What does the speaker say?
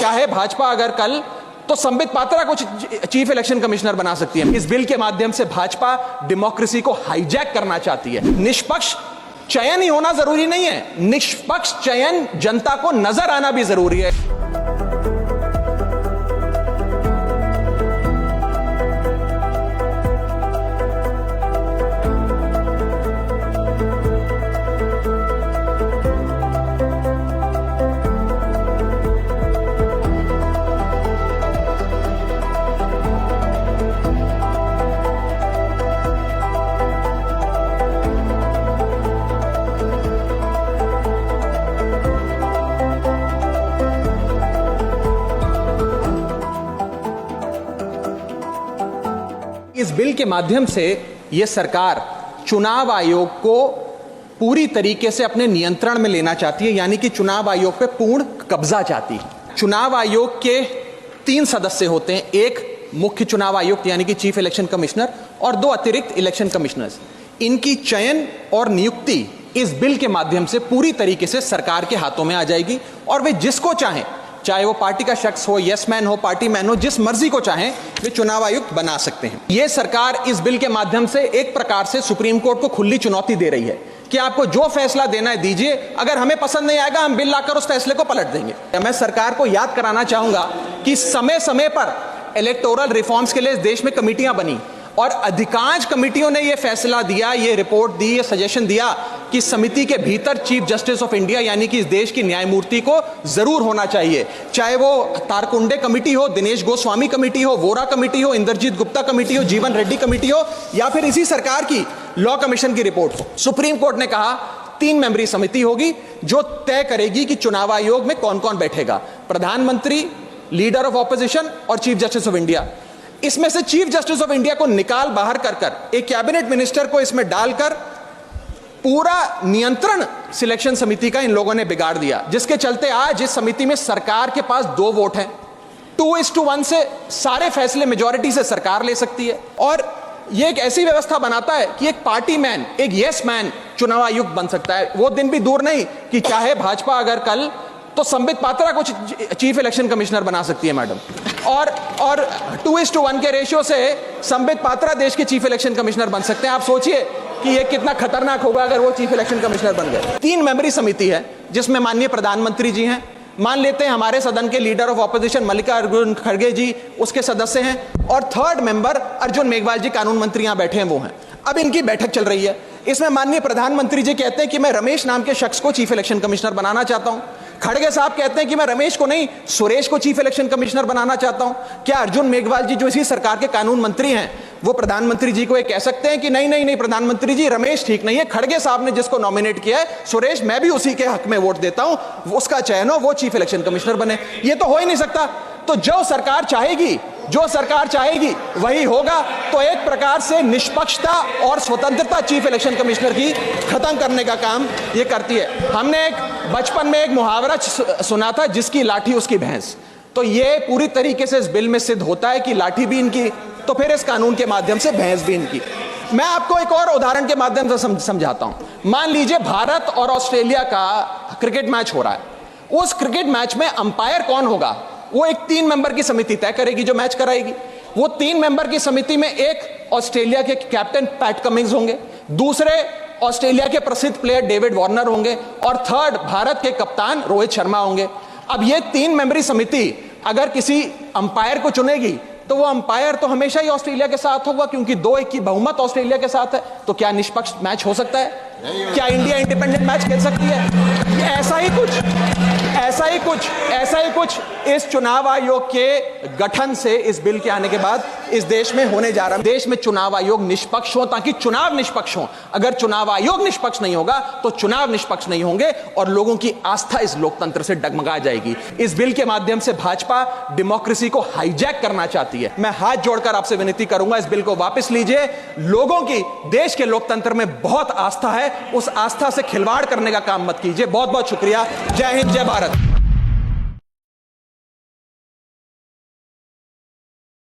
चाहे भाजपा अगर कल तो संबित पात्रा को चीफ इलेक्शन कमिश्नर बना सकती है। इस बिल के माध्यम से भाजपा डेमोक्रेसी को हाईजैक करना चाहती है। निष्पक्ष चयन ही होना जरूरी नहीं है, निष्पक्ष चयन जनता को नजर आना भी जरूरी है। इस बिल के माध्यम से यह सरकार चुनाव आयोग को पूरी तरीके से अपने नियंत्रण में लेना चाहती है, यानी कि चुनाव आयोग पे पूर्ण कब्जा चाहती है। चुनाव आयोग के 3 सदस्य होते हैं, एक मुख्य चुनाव आयुक्त यानी कि चीफ इलेक्शन कमिश्नर और 2 अतिरिक्त इलेक्शन कमिश्नर्स। इनकी चयन और नियुक्ति इस बिल के माध्यम से पूरी तरीके से सरकार के हाथों में आ जाएगी और वे जिसको चाहें, चाहे वो पार्टी का शख्स हो, यस मैन हो, पार्टी मैन हो, जिस मर्जी को चाहें वे चुनाव आयुक्त बना सकते हैं। यह सरकार इस बिल के माध्यम से एक प्रकार से सुप्रीम कोर्ट को खुली चुनौती दे रही है कि आपको जो फैसला देना है दीजिए, अगर हमें पसंद नहीं आएगा हम बिल लाकर उस फैसले को पलट देंगे। मैं सरकार को याद कराना चाहूंगा कि समय समय पर इलेक्टोरल रिफॉर्म्स के लिए इस देश में कमेटियां बनी और अधिकांश कमेटियों ने यह फैसला दिया, यह रिपोर्ट दी, यह सजेशन दिया कि समिति के भीतर चीफ जस्टिस ऑफ इंडिया यानी कि इस देश की न्यायमूर्ति को जरूर होना चाहिए। चाहे वो तारकुंडे कमेटी हो, दिनेश गोस्वामी कमेटी हो, वोरा कमेटी हो, इंद्रजीत गुप्ता कमेटी हो, जीवन रेड्डी कमेटी हो या फिर इसी सरकार की लॉ कमीशन की रिपोर्ट हो। सुप्रीम कोर्ट ने कहा 3 मेंबरी समिति होगी जो तय करेगी कि चुनाव आयोग में कौन कौन बैठेगा, प्रधानमंत्री, लीडर ऑफ ऑपोजिशन और चीफ जस्टिस ऑफ इंडिया। इसमें से चीफ जस्टिस ऑफ इंडिया को निकाल बाहर कर एक कैबिनेट मिनिस्टर को इसमें डालकर पूरा नियंत्रण सिलेक्शन समिति का इन लोगों ने बिगाड़ दिया, जिसके चलते आज इस समिति में सरकार के पास 2 वोट हैं। 2:1 से सारे फैसले मेजॉरिटी से सरकार ले सकती है और यह एक ऐसी व्यवस्था बनाता है कि एक पार्टी मैन, एक यस मैन चुनाव आयुक्त बन सकता है। वो दिन भी दूर नहीं कि चाहे भाजपा अगर कल तो संबित पात्रा को चीफ इलेक्शन कमिश्नर बना सकती है मैडम, और 2:1 के रेशियो से संबित पात्रा देश के चीफ इलेक्शन कमिश्नर बन सकते हैं। आप सोचिए कि ये कितना खतरनाक होगा अगर वो चीफ इलेक्शन कमिश्नर बन गए। 3 मेंबरी समिति है जिसमें माननीय प्रधानमंत्री जी हैं, मान लेते हैं हमारे सदन के लीडर ऑफ ऑपोजिशन मल्लिकार्जुन खड़गे जी उसके सदस्य हैं और 3rd मेंबर अर्जुन मेघवाल जी कानून मंत्री यहां बैठे हैं, वो हैं। अब इनकी बैठक चल रही है, इसमें माननीय प्रधानमंत्री जी कहते हैं कि मैं रमेश नाम के शख्स को चीफ इलेक्शन कमिश्नर बनाना चाहता हूं। खड़गे साहब कहते हैं कि मैं रमेश को नहीं, सुरेश को चीफ इलेक्शन कमिश्नर बनाना चाहता हूं। क्या अर्जुन मेघवाल जी जो इसी सरकार के कानून मंत्री हैं वो प्रधानमंत्री जी को ये कह सकते हैं कि नहीं नहीं नहीं प्रधानमंत्री जी, रमेश ठीक नहीं है, खड़गे साहब ने जिसको नॉमिनेट किया है सुरेश, मैं भी उसी के हक में वोट देता हूं, उसका चयन हो, वो चीफ इलेक्शन कमिश्नर बने? ये तो हो ही नहीं सकता। तो जो सरकार चाहेगी वही होगा। तो एक प्रकार से निष्पक्षता और स्वतंत्रता चीफ इलेक्शन कमिश्नर की खत्म करने का काम ये करती है। हमने बचपन में एक मुहावरा सुना था, जिसकी लाठी उसकी भैंस। तो ये पूरी तरीके से इस बिल में सिद्ध होता है कि लाठी भी इनकी, तो फिर इस कानून के माध्यम से भैंस भी इनकी। मैं आपको एक और उदाहरण के माध्यम से समझाता हूं। मान लीजिए भारत और ऑस्ट्रेलिया का क्रिकेट मैच हो रहा है। उस क्रिकेट मैच में अंपायर कौन होगा वो एक 3 मेंबर की समिति तय करेगी जो मैच कराएगी। वो 3 मेंबर की समिति में एक ऑस्ट्रेलिया के कैप्टन पैट कमिंग्स होंगे, दूसरे ऑस्ट्रेलिया के प्रसिद्ध प्लेयर डेविड वार्नर होंगे और 3rd भारत के कप्तान रोहित शर्मा होंगे। अब ये 3 मेंबरी समिति अगर किसी अंपायर को चुनेगी तो वो अंपायर तो हमेशा ही ऑस्ट्रेलिया के साथ होगा, क्योंकि 2-1 की बहुमत ऑस्ट्रेलिया के साथ है। तो क्या निष्पक्ष मैच हो सकता है? क्या इंडिया इंडिपेंडेंट मैच खेल सकती है? ऐसा ही कुछ इस चुनाव आयोग के गठन से, इस बिल के आने के बाद इस देश में होने जा रहा है। देश में चुनाव आयोग निष्पक्ष हो ताकि चुनाव निष्पक्ष हो। अगर चुनाव आयोग निष्पक्ष नहीं होगा तो चुनाव निष्पक्ष नहीं होंगे और लोगों की आस्था इस लोकतंत्र से डगमगा जाएगी। इस बिल के माध्यम से भाजपा डेमोक्रेसी को हाईजैक करना चाहती है। मैं हाथ जोड़कर आपसे विनती करूंगा, इस बिल को वापस लीजिए। लोगों की देश के लोकतंत्र में बहुत आस्था है, उस आस्था से खिलवाड़ करने का काम मत कीजिए। बहुत बहुत शुक्रिया। जय हिंद, जय भारत।